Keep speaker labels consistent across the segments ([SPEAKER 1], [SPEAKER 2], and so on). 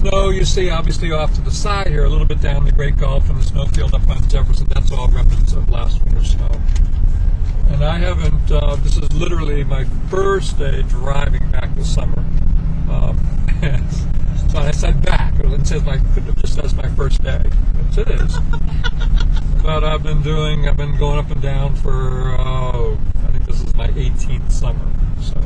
[SPEAKER 1] snow you see obviously off to the side here, a little bit down the Great Gulf and the snowfield up on Jefferson, that's all remnants of last winter's snow. And I haven't, this is literally my first day driving back this summer. So I said back, it says it just says my first day, which it is. But I've been going up and down for, I think this is my 18th summer. So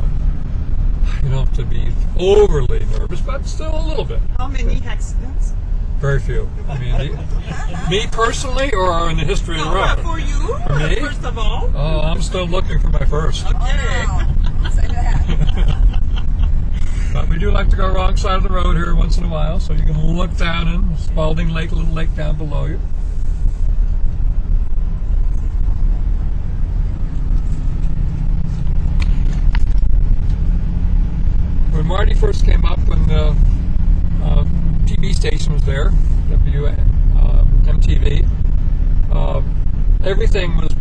[SPEAKER 1] you don't have to be overly nervous, but still a little bit.
[SPEAKER 2] How many accidents?
[SPEAKER 1] Very few. I mean, me personally, or in the history of the road?
[SPEAKER 2] For you,
[SPEAKER 1] for me?
[SPEAKER 2] First of all.
[SPEAKER 1] Oh, I'm still looking for my first.
[SPEAKER 2] Okay.
[SPEAKER 3] Say that.
[SPEAKER 1] But we do like to go wrong side of the road here once in a while, so you can look down in Spalding Lake, a little lake down below you. When Marty first came up, when the TV station was there, MTV, everything was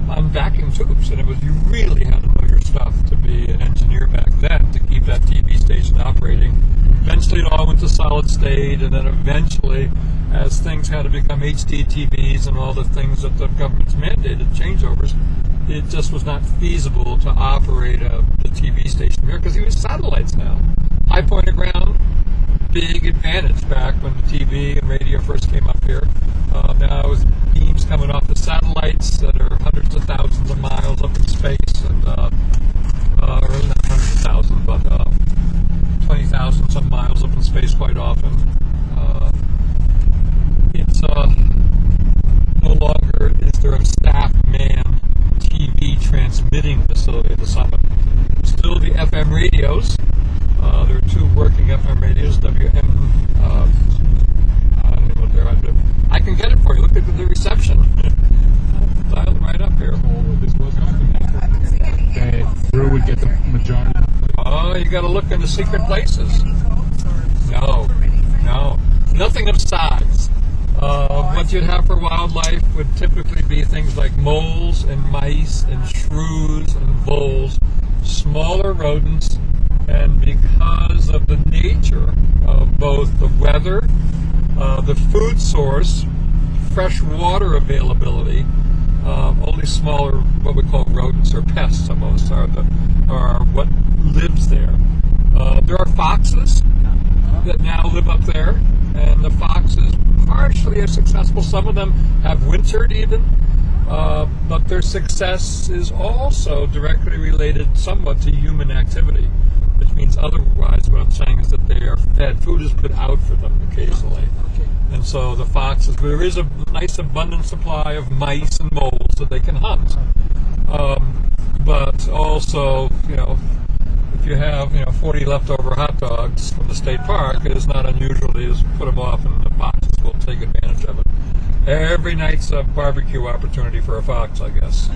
[SPEAKER 1] on vacuum tubes, and you really had to know your stuff to be an engineer back then to keep that TV station operating. Eventually it all went to solid state, and then eventually, as things had to become HD TVs and all the things that the government's mandated, changeovers, it just was not feasible to operate the TV station here because you use satellites now. High point of ground, big advantage back when the TV and radio first came up here. Now it was beams coming off the satellites that are hundreds of thousands of miles up in space, and or not hundreds of thousands, but 20,000 some miles up in space quite often. It's no longer is there a staff man TV transmitting facility at the summit. Still the FM radios. There are two working FM radios, WM. I don't know what they're under. I can get it for you. Look at the reception. Dial it right up here.
[SPEAKER 4] Okay, Drew would get the majority.
[SPEAKER 1] Oh, you got to look into secret places. No, nothing of size. What you'd have for wildlife would typically be things like moles and mice and shrews and voles, smaller rodents, and because of the nature of both the weather, the food source, fresh water availability, only smaller, what we call rodents or pests almost, are what lives there. There are foxes that now live up there, and the foxes partially are successful. Some of them have wintered even, but their success is also directly related somewhat to human activity, which means otherwise what I'm saying is that they are fed. Food is put out for them occasionally. And so the foxes, there is a nice abundant supply of mice and moles that they can hunt. But also, if you have 40 leftover hot dogs from the state park, it is not unusual to just put them off and the foxes will take advantage of it. Every night's a barbecue opportunity for a fox, I guess.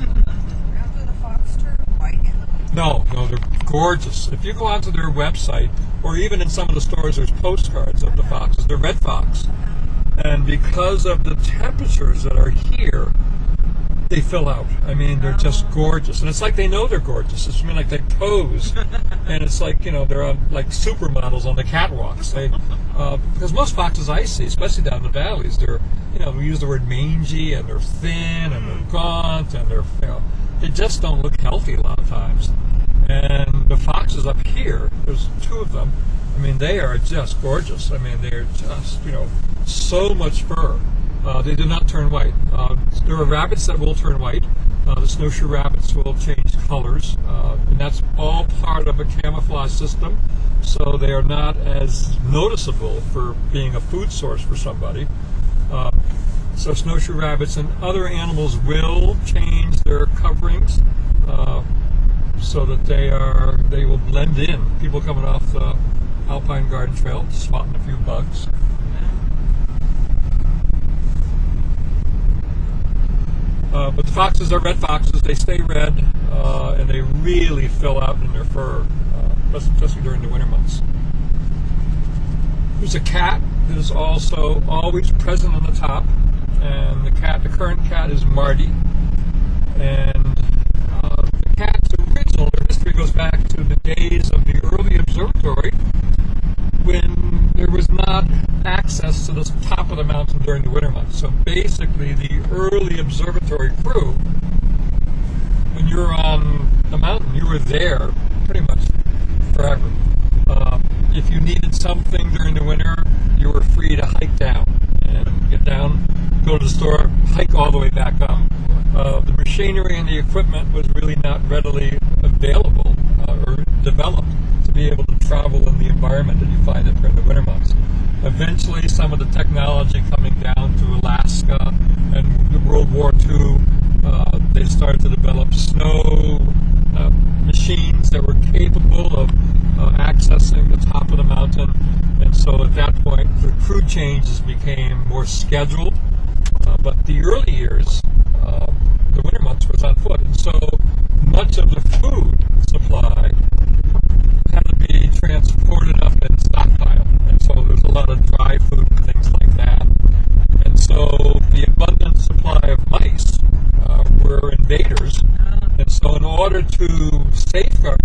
[SPEAKER 1] No, they're gorgeous. If you go onto their website, or even in some of the stores, there's postcards of the foxes. They're red fox. And because of the temperatures that are here, they fill out. I mean, they're just gorgeous. And it's like they know they're gorgeous. It's like they pose. And it's like, they're on, like supermodels on the catwalks. Because most foxes I see, especially down in the valleys, they're, we use the word mangy, and they're thin, and they're gaunt, and they're, they just don't look healthy a lot of times. And the foxes up here, there's two of them. I mean, they are just gorgeous. I mean, they're just, so much fur. They do not turn white. There are rabbits that will turn white. The snowshoe rabbits will change colors. And that's all part of a camouflage system. So they are not as noticeable for being a food source for somebody. So snowshoe rabbits and other animals will change their coverings so that they will blend in. People coming off the Alpine Garden Trail, spotting a few bugs. But the foxes are red foxes. They stay red, and they really fill out in their fur, especially during the winter months. There's a cat that is also always present on the top, and the current cat is Marty. And the cat's original, their history goes back to the days of the early observatory, when there was not not access to the top of the mountain during the winter months. So basically, the early observatory crew, when you were on the mountain, you were there pretty much forever. If you needed something during the winter, you were free to hike down and get down, go to the store, hike all the way back up. The machinery and the equipment was really not readily available or developed to be able to travel in the environment that you find it during the winter months. Eventually, some of the technology coming down to Alaska and World War II, they started to develop snow machines that were capable of accessing the top of the mountain. And so at that point, the crew changes became more scheduled. But the early years, the winter months was on foot. And so much of the food supply had to be transported up and stockpiled. And so there's a lot of dry food and things like that. And so the abundant supply of mice were invaders. And so in order to safeguard